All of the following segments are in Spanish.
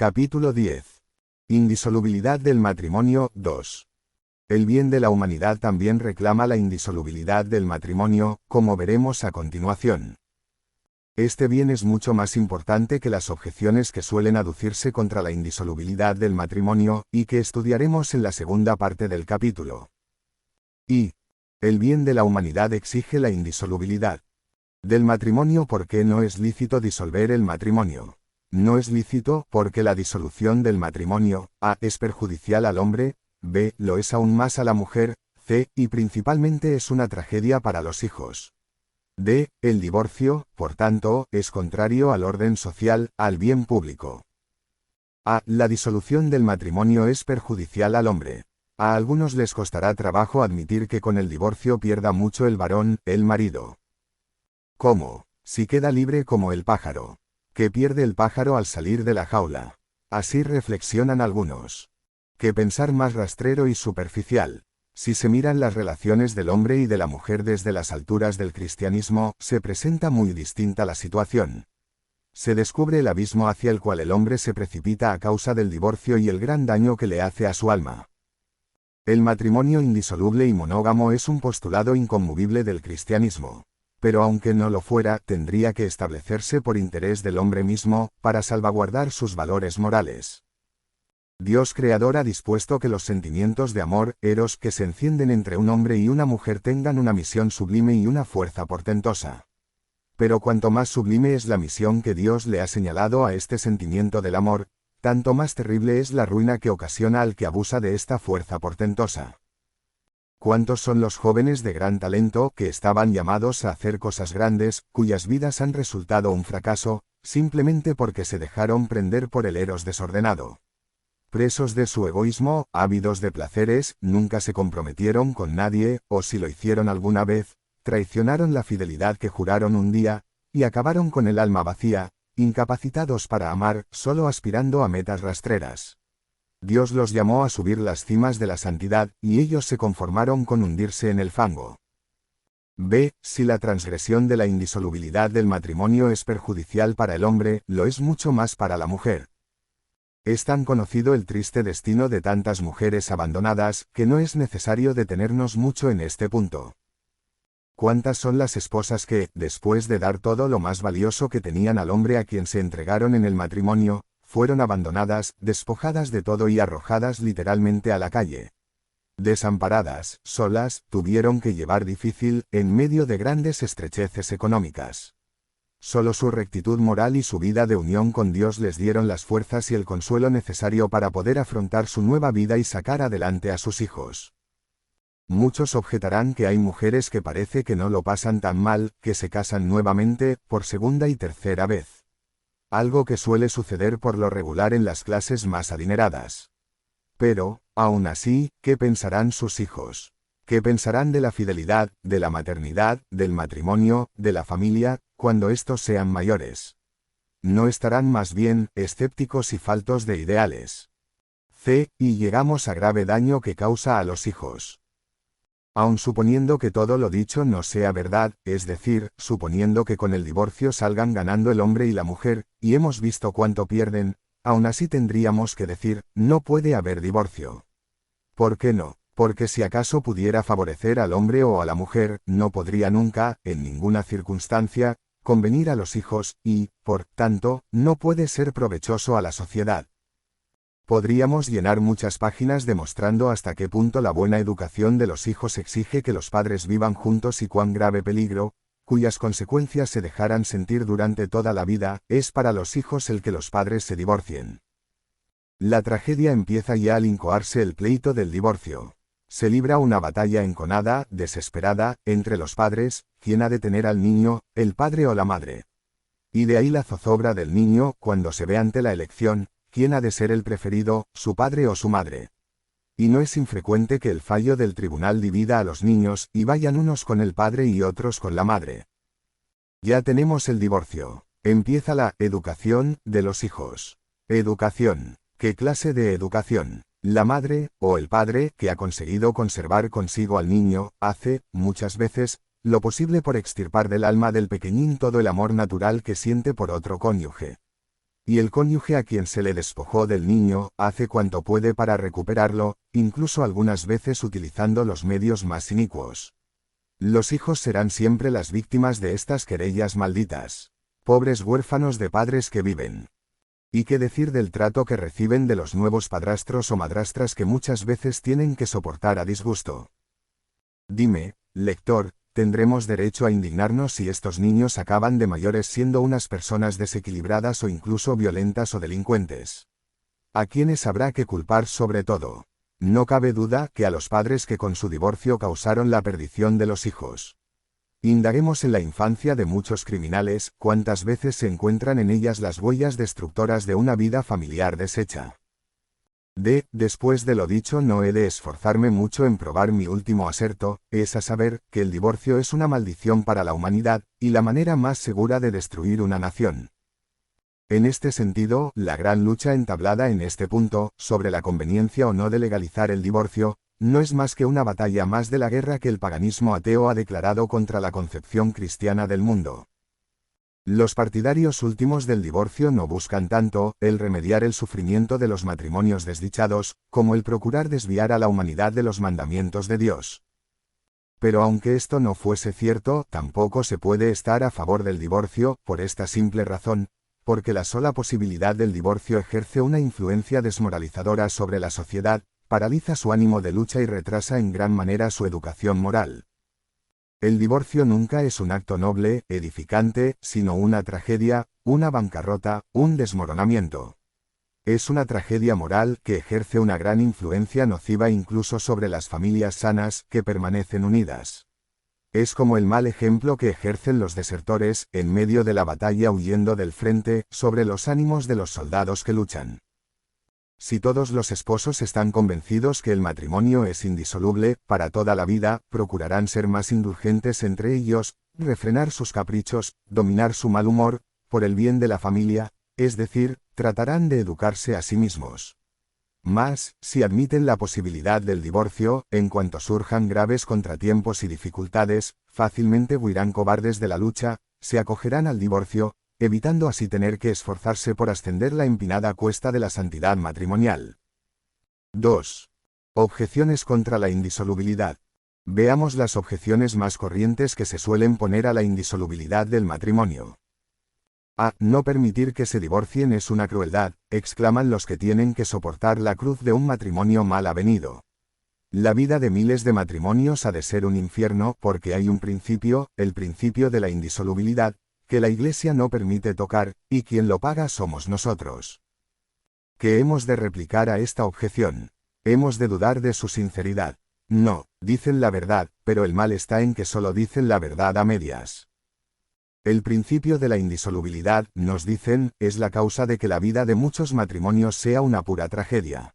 Capítulo 10. Indisolubilidad del matrimonio 2. El bien de la humanidad también reclama la indisolubilidad del matrimonio, como veremos a continuación. Este bien es mucho más importante que las objeciones que suelen aducirse contra la indisolubilidad del matrimonio, y que estudiaremos en la segunda parte del capítulo. Y el bien de la humanidad exige la indisolubilidad del matrimonio porque no es lícito disolver el matrimonio. No es lícito porque la disolución del matrimonio, a. es perjudicial al hombre, b. lo es aún más a la mujer, c. y principalmente es una tragedia para los hijos. d. el divorcio, por tanto, es contrario al orden social, al bien público. a. la disolución del matrimonio es perjudicial al hombre. A algunos les costará trabajo admitir que con el divorcio pierda mucho el varón, el marido. ¿Cómo? Si queda libre como el pájaro que pierde el pájaro al salir de la jaula. Así reflexionan algunos. Qué pensar más rastrero y superficial. Si se miran las relaciones del hombre y de la mujer desde las alturas del cristianismo, se presenta muy distinta la situación. Se descubre el abismo hacia el cual el hombre se precipita a causa del divorcio y el gran daño que le hace a su alma. El matrimonio indisoluble y monógamo es un postulado inconmovible del cristianismo. Pero aunque no lo fuera, tendría que establecerse por interés del hombre mismo, para salvaguardar sus valores morales. Dios Creador ha dispuesto que los sentimientos de amor, eros, que se encienden entre un hombre y una mujer tengan una misión sublime y una fuerza portentosa. Pero cuanto más sublime es la misión que Dios le ha señalado a este sentimiento del amor, tanto más terrible es la ruina que ocasiona al que abusa de esta fuerza portentosa. ¿Cuántos son los jóvenes de gran talento que estaban llamados a hacer cosas grandes, cuyas vidas han resultado un fracaso, simplemente porque se dejaron prender por el eros desordenado? Presos de su egoísmo, ávidos de placeres, nunca se comprometieron con nadie, o si lo hicieron alguna vez, traicionaron la fidelidad que juraron un día, y acabaron con el alma vacía, incapacitados para amar, solo aspirando a metas rastreras. Dios los llamó a subir las cimas de la santidad, y ellos se conformaron con hundirse en el fango. b. Si la transgresión de la indisolubilidad del matrimonio es perjudicial para el hombre, lo es mucho más para la mujer. Es tan conocido el triste destino de tantas mujeres abandonadas, que no es necesario detenernos mucho en este punto. ¿Cuántas son las esposas que, después de dar todo lo más valioso que tenían al hombre a quien se entregaron en el matrimonio, fueron abandonadas, despojadas de todo y arrojadas literalmente a la calle? Desamparadas, solas, tuvieron que llevar difícil, en medio de grandes estrecheces económicas. Solo su rectitud moral y su vida de unión con Dios les dieron las fuerzas y el consuelo necesario para poder afrontar su nueva vida y sacar adelante a sus hijos. Muchos objetarán que hay mujeres que parece que no lo pasan tan mal, que se casan nuevamente, por segunda y tercera vez. Algo que suele suceder por lo regular en las clases más adineradas. Pero, aún así, ¿qué pensarán sus hijos? ¿Qué pensarán de la fidelidad, de la maternidad, del matrimonio, de la familia, cuando estos sean mayores? ¿No estarán más bien escépticos y faltos de ideales? c. Y llegamos a grave daño que causa a los hijos. Aun suponiendo que todo lo dicho no sea verdad, es decir, suponiendo que con el divorcio salgan ganando el hombre y la mujer, y hemos visto cuánto pierden, aún así tendríamos que decir, no puede haber divorcio. ¿Por qué no? Porque si acaso pudiera favorecer al hombre o a la mujer, no podría nunca, en ninguna circunstancia, convenir a los hijos, y, por tanto, no puede ser provechoso a la sociedad. Podríamos llenar muchas páginas demostrando hasta qué punto la buena educación de los hijos exige que los padres vivan juntos y cuán grave peligro, cuyas consecuencias se dejarán sentir durante toda la vida, es para los hijos el que los padres se divorcien. La tragedia empieza ya al incoarse el pleito del divorcio. Se libra una batalla enconada, desesperada, entre los padres, quién ha de tener al niño, el padre o la madre. Y de ahí la zozobra del niño, cuando se ve ante la elección, ¿quién ha de ser el preferido, su padre o su madre? Y no es infrecuente que el fallo del tribunal divida a los niños, y vayan unos con el padre y otros con la madre. Ya tenemos el divorcio. Empieza la educación de los hijos. Educación. ¿Qué clase de educación? La madre, o el padre, que ha conseguido conservar consigo al niño, hace, muchas veces, lo posible por extirpar del alma del pequeñín todo el amor natural que siente por otro cónyuge. Y el cónyuge a quien se le despojó del niño, hace cuanto puede para recuperarlo, incluso algunas veces utilizando los medios más inicuos. Los hijos serán siempre las víctimas de estas querellas malditas. Pobres huérfanos de padres que viven. ¿Y qué decir del trato que reciben de los nuevos padrastros o madrastras que muchas veces tienen que soportar a disgusto? Dime, lector, ¿tendremos derecho a indignarnos si estos niños acaban de mayores siendo unas personas desequilibradas o incluso violentas o delincuentes? ¿A quiénes habrá que culpar sobre todo? No cabe duda que a los padres que con su divorcio causaron la perdición de los hijos. Indaguemos en la infancia de muchos criminales, cuántas veces se encuentran en ellas las huellas destructoras de una vida familiar deshecha. Después de lo dicho, no he de esforzarme mucho en probar mi último aserto, es a saber, que el divorcio es una maldición para la humanidad, y la manera más segura de destruir una nación. En este sentido, la gran lucha entablada en este punto, sobre la conveniencia o no de legalizar el divorcio, no es más que una batalla más de la guerra que el paganismo ateo ha declarado contra la concepción cristiana del mundo. Los partidarios últimos del divorcio no buscan tanto el remediar el sufrimiento de los matrimonios desdichados, como el procurar desviar a la humanidad de los mandamientos de Dios. Pero aunque esto no fuese cierto, tampoco se puede estar a favor del divorcio, por esta simple razón, porque la sola posibilidad del divorcio ejerce una influencia desmoralizadora sobre la sociedad, paraliza su ánimo de lucha y retrasa en gran manera su educación moral. El divorcio nunca es un acto noble, edificante, sino una tragedia, una bancarrota, un desmoronamiento. Es una tragedia moral que ejerce una gran influencia nociva incluso sobre las familias sanas que permanecen unidas. Es como el mal ejemplo que ejercen los desertores, en medio de la batalla huyendo del frente, sobre los ánimos de los soldados que luchan. Si todos los esposos están convencidos que el matrimonio es indisoluble, para toda la vida, procurarán ser más indulgentes entre ellos, refrenar sus caprichos, dominar su mal humor, por el bien de la familia, es decir, tratarán de educarse a sí mismos. Mas, si admiten la posibilidad del divorcio, en cuanto surjan graves contratiempos y dificultades, fácilmente huirán cobardes de la lucha, se acogerán al divorcio, evitando así tener que esforzarse por ascender la empinada cuesta de la santidad matrimonial. 2. Objeciones contra la indisolubilidad. Veamos las objeciones más corrientes que se suelen poner a la indisolubilidad del matrimonio. No permitir que se divorcien es una crueldad, exclaman los que tienen que soportar la cruz de un matrimonio mal avenido. La vida de miles de matrimonios ha de ser un infierno porque hay un principio, el principio de la indisolubilidad, que la Iglesia no permite tocar, y quien lo paga somos nosotros. ¿Qué hemos de replicar a esta objeción? ¿Hemos de dudar de su sinceridad? No, dicen la verdad, pero el mal está en que solo dicen la verdad a medias. El principio de la indisolubilidad, nos dicen, es la causa de que la vida de muchos matrimonios sea una pura tragedia.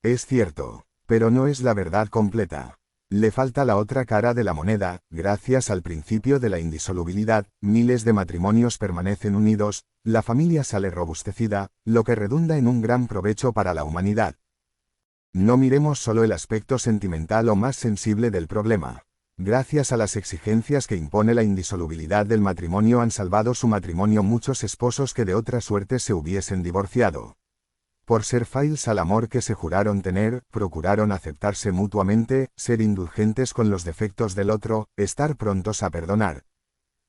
Es cierto, pero no es la verdad completa. Le falta la otra cara de la moneda. Gracias al principio de la indisolubilidad, miles de matrimonios permanecen unidos, la familia sale robustecida, lo que redunda en un gran provecho para la humanidad. No miremos solo el aspecto sentimental o más sensible del problema. Gracias a las exigencias que impone la indisolubilidad del matrimonio han salvado su matrimonio muchos esposos que de otra suerte se hubiesen divorciado. Por ser fieles al amor que se juraron tener, procuraron aceptarse mutuamente, ser indulgentes con los defectos del otro, estar prontos a perdonar.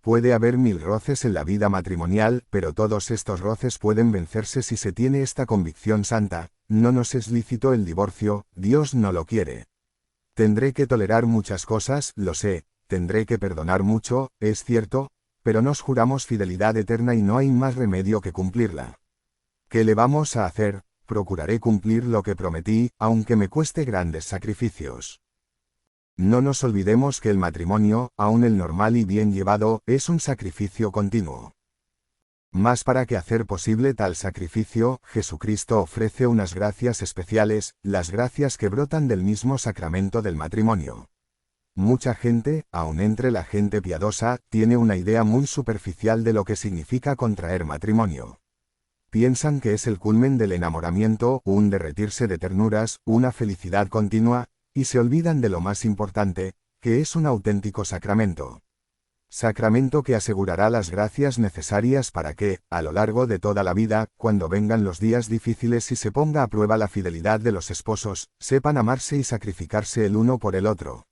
Puede haber 1000 roces en la vida matrimonial, pero todos estos roces pueden vencerse si se tiene esta convicción santa: no nos es lícito el divorcio, Dios no lo quiere. Tendré que tolerar muchas cosas, lo sé, tendré que perdonar mucho, es cierto, pero nos juramos fidelidad eterna y no hay más remedio que cumplirla. ¿Qué le vamos a hacer? Procuraré cumplir lo que prometí, aunque me cueste grandes sacrificios. No nos olvidemos que el matrimonio, aun el normal y bien llevado, es un sacrificio continuo. Mas para que hacer posible tal sacrificio, Jesucristo ofrece unas gracias especiales, las gracias que brotan del mismo sacramento del matrimonio. Mucha gente, aun entre la gente piadosa, tiene una idea muy superficial de lo que significa contraer matrimonio. Piensan que es el culmen del enamoramiento, un derretirse de ternuras, una felicidad continua, y se olvidan de lo más importante, que es un auténtico sacramento. Sacramento que asegurará las gracias necesarias para que, a lo largo de toda la vida, cuando vengan los días difíciles y se ponga a prueba la fidelidad de los esposos, sepan amarse y sacrificarse el uno por el otro.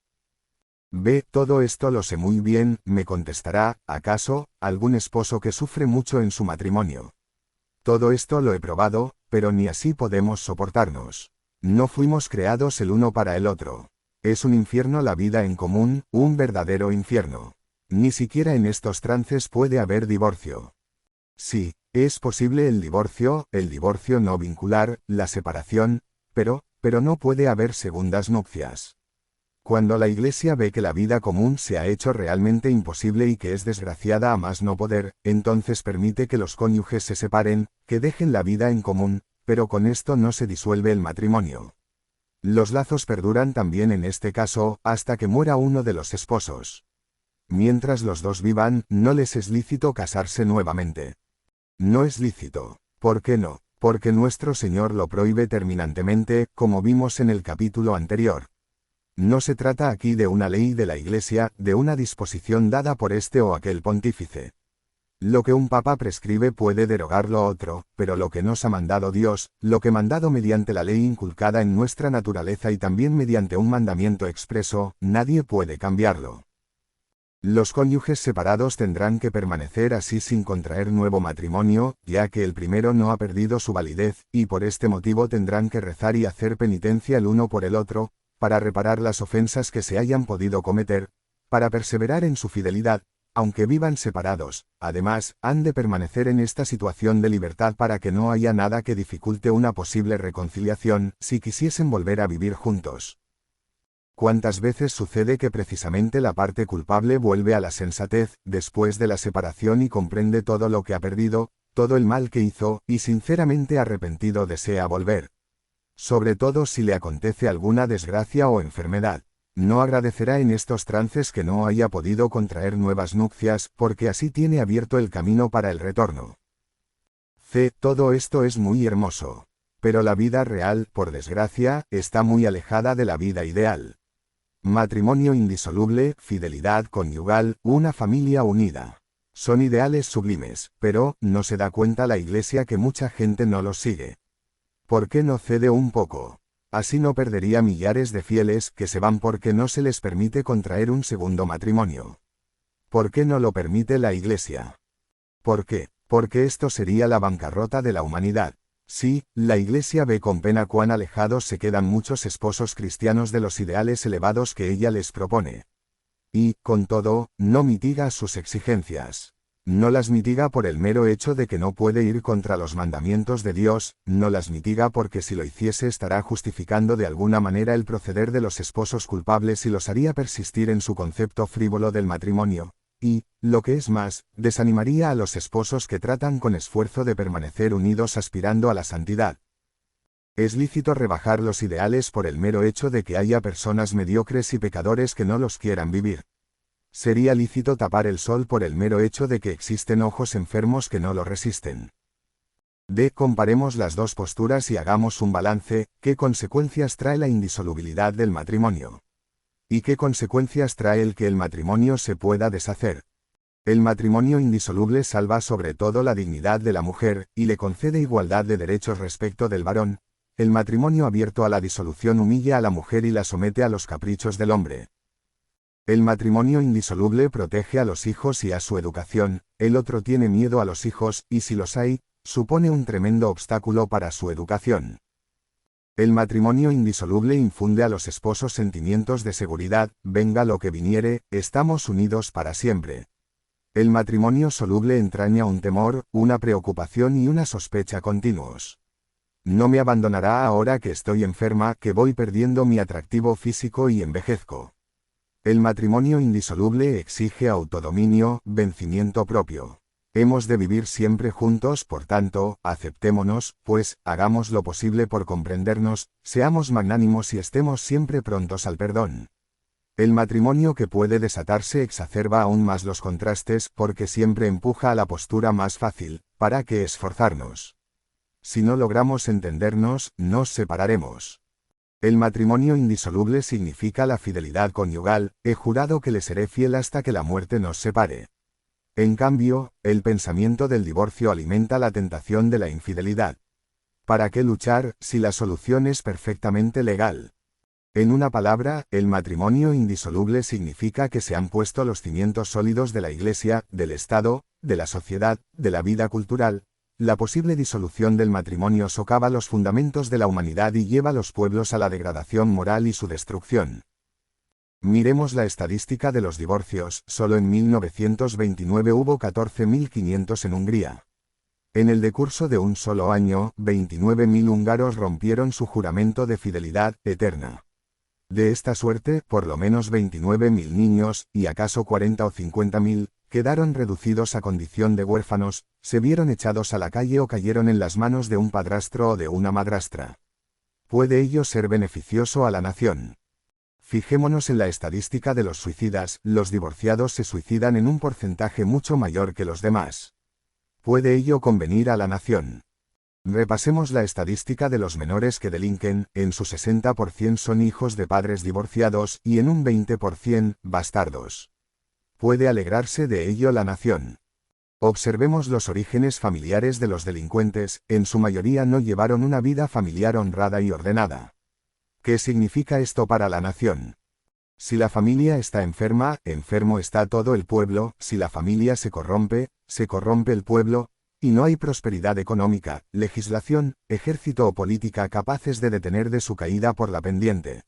Ve, todo esto lo sé muy bien, me contestará, ¿acaso, algún esposo que sufre mucho en su matrimonio? Todo esto lo he probado, pero ni así podemos soportarnos. No fuimos creados el uno para el otro. Es un infierno la vida en común, un verdadero infierno. Ni siquiera en estos trances puede haber divorcio. Sí, es posible el divorcio no vincular, la separación, pero no puede haber segundas nupcias. Cuando la Iglesia ve que la vida común se ha hecho realmente imposible y que es desgraciada a más no poder, entonces permite que los cónyuges se separen, que dejen la vida en común, pero con esto no se disuelve el matrimonio. Los lazos perduran también en este caso, hasta que muera uno de los esposos. Mientras los dos vivan, no les es lícito casarse nuevamente. No es lícito. ¿Por qué no? Porque nuestro Señor lo prohíbe terminantemente, como vimos en el capítulo anterior. No se trata aquí de una ley de la Iglesia, de una disposición dada por este o aquel pontífice. Lo que un papa prescribe puede derogarlo otro, pero lo que nos ha mandado Dios, lo que mandado mediante la ley inculcada en nuestra naturaleza y también mediante un mandamiento expreso, nadie puede cambiarlo. Los cónyuges separados tendrán que permanecer así sin contraer nuevo matrimonio, ya que el primero no ha perdido su validez, y por este motivo tendrán que rezar y hacer penitencia el uno por el otro, para reparar las ofensas que se hayan podido cometer, para perseverar en su fidelidad, aunque vivan separados. Además, han de permanecer en esta situación de libertad para que no haya nada que dificulte una posible reconciliación, si quisiesen volver a vivir juntos. ¿Cuántas veces sucede que precisamente la parte culpable vuelve a la sensatez, después de la separación y comprende todo lo que ha perdido, todo el mal que hizo, y sinceramente arrepentido desea volver? Sobre todo si le acontece alguna desgracia o enfermedad. No agradecerá en estos trances que no haya podido contraer nuevas nupcias, porque así tiene abierto el camino para el retorno. Todo esto es muy hermoso. Pero la vida real, por desgracia, está muy alejada de la vida ideal. Matrimonio indisoluble, fidelidad conyugal, una familia unida. Son ideales sublimes, pero no se da cuenta la Iglesia que mucha gente no los sigue. ¿Por qué no cede un poco? Así no perdería millares de fieles que se van porque no se les permite contraer un segundo matrimonio. ¿Por qué no lo permite la Iglesia? ¿Por qué? Porque esto sería la bancarrota de la humanidad. Sí, la Iglesia ve con pena cuán alejados se quedan muchos esposos cristianos de los ideales elevados que ella les propone. Y, con todo, no mitiga sus exigencias. No las mitiga por el mero hecho de que no puede ir contra los mandamientos de Dios, no las mitiga porque si lo hiciese estará justificando de alguna manera el proceder de los esposos culpables y los haría persistir en su concepto frívolo del matrimonio. Y, lo que es más, desanimaría a los esposos que tratan con esfuerzo de permanecer unidos aspirando a la santidad. Es lícito rebajar los ideales por el mero hecho de que haya personas mediocres y pecadores que no los quieran vivir. Sería lícito tapar el sol por el mero hecho de que existen ojos enfermos que no lo resisten. Comparemos las dos posturas y hagamos un balance. ¿Qué consecuencias trae la indisolubilidad del matrimonio? ¿Y qué consecuencias trae el que el matrimonio se pueda deshacer? El matrimonio indisoluble salva sobre todo la dignidad de la mujer, y le concede igualdad de derechos respecto del varón. El matrimonio abierto a la disolución humilla a la mujer y la somete a los caprichos del hombre. El matrimonio indisoluble protege a los hijos y a su educación, el otro tiene miedo a los hijos, y si los hay, supone un tremendo obstáculo para su educación. El matrimonio indisoluble infunde a los esposos sentimientos de seguridad, venga lo que viniere, estamos unidos para siempre. El matrimonio soluble entraña un temor, una preocupación y una sospecha continuos. No me abandonará ahora que estoy enferma, que voy perdiendo mi atractivo físico y envejezco. El matrimonio indisoluble exige autodominio, vencimiento propio. Hemos de vivir siempre juntos, por tanto, aceptémonos, pues, hagamos lo posible por comprendernos, seamos magnánimos y estemos siempre prontos al perdón. El matrimonio que puede desatarse exacerba aún más los contrastes, porque siempre empuja a la postura más fácil. ¿Para qué esforzarnos? Si no logramos entendernos, nos separaremos. El matrimonio indisoluble significa la fidelidad conyugal, he jurado que le seré fiel hasta que la muerte nos separe. En cambio, el pensamiento del divorcio alimenta la tentación de la infidelidad. ¿Para qué luchar, si la solución es perfectamente legal? En una palabra, el matrimonio indisoluble significa que se han puesto los cimientos sólidos de la Iglesia, del Estado, de la sociedad, de la vida cultural. La posible disolución del matrimonio socava los fundamentos de la humanidad y lleva a los pueblos a la degradación moral y su destrucción. Miremos la estadística de los divorcios. Solo en 1929 hubo 14.500 en Hungría. En el decurso de un solo año, 29.000 húngaros rompieron su juramento de fidelidad eterna. De esta suerte, por lo menos 29.000 niños, y acaso 40 o 50.000, quedaron reducidos a condición de huérfanos, se vieron echados a la calle o cayeron en las manos de un padrastro o de una madrastra. ¿Puede ello ser beneficioso a la nación? Fijémonos en la estadística de los suicidas. Los divorciados se suicidan en un porcentaje mucho mayor que los demás. ¿Puede ello convenir a la nación? Repasemos la estadística de los menores que delinquen. En su 60% son hijos de padres divorciados y en un 20% bastardos. ¿Puede alegrarse de ello la nación? Observemos los orígenes familiares de los delincuentes. En su mayoría no llevaron una vida familiar honrada y ordenada. ¿Qué significa esto para la nación? Si la familia está enferma, enfermo está todo el pueblo. Si la familia se corrompe el pueblo. Y no hay prosperidad económica, legislación, ejército o política capaces de detener de su caída por la pendiente.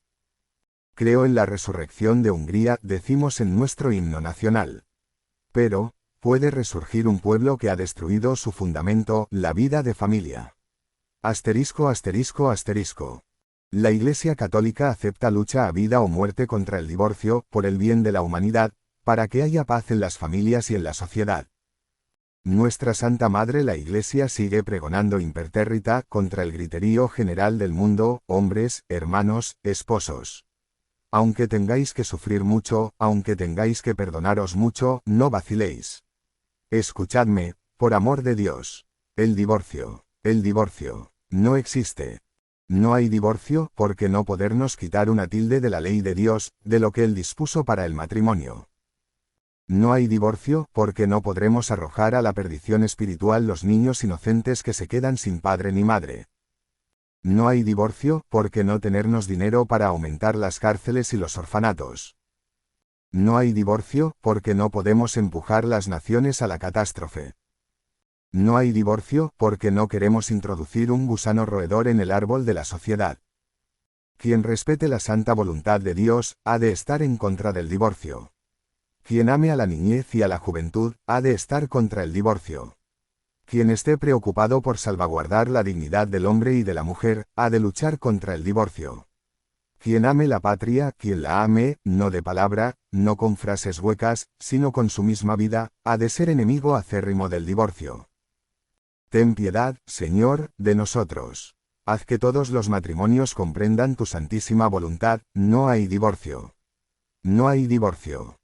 Creo en la resurrección de Hungría, decimos en nuestro himno nacional. Pero, ¿puede resurgir un pueblo que ha destruido su fundamento, la vida de familia? Asterisco, asterisco, asterisco. La Iglesia Católica acepta lucha a vida o muerte contra el divorcio, por el bien de la humanidad, para que haya paz en las familias y en la sociedad. Nuestra Santa Madre la Iglesia sigue pregonando impertérrita contra el griterío general del mundo, hombres, hermanos, esposos. Aunque tengáis que sufrir mucho, aunque tengáis que perdonaros mucho, no vaciléis. Escuchadme, por amor de Dios. El divorcio, no existe. No hay divorcio, porque no podernos quitar una tilde de la ley de Dios, de lo que Él dispuso para el matrimonio. No hay divorcio, porque no podremos arrojar a la perdición espiritual los niños inocentes que se quedan sin padre ni madre. No hay divorcio, porque no tenernos dinero para aumentar las cárceles y los orfanatos. No hay divorcio, porque no podemos empujar las naciones a la catástrofe. No hay divorcio, porque no queremos introducir un gusano roedor en el árbol de la sociedad. Quien respete la santa voluntad de Dios, ha de estar en contra del divorcio. Quien ame a la niñez y a la juventud, ha de estar contra el divorcio. Quien esté preocupado por salvaguardar la dignidad del hombre y de la mujer, ha de luchar contra el divorcio. Quien ame la patria, quien la ame, no de palabra, no con frases huecas, sino con su misma vida, ha de ser enemigo acérrimo del divorcio. Ten piedad, Señor, de nosotros. Haz que todos los matrimonios comprendan tu santísima voluntad. No hay divorcio. No hay divorcio.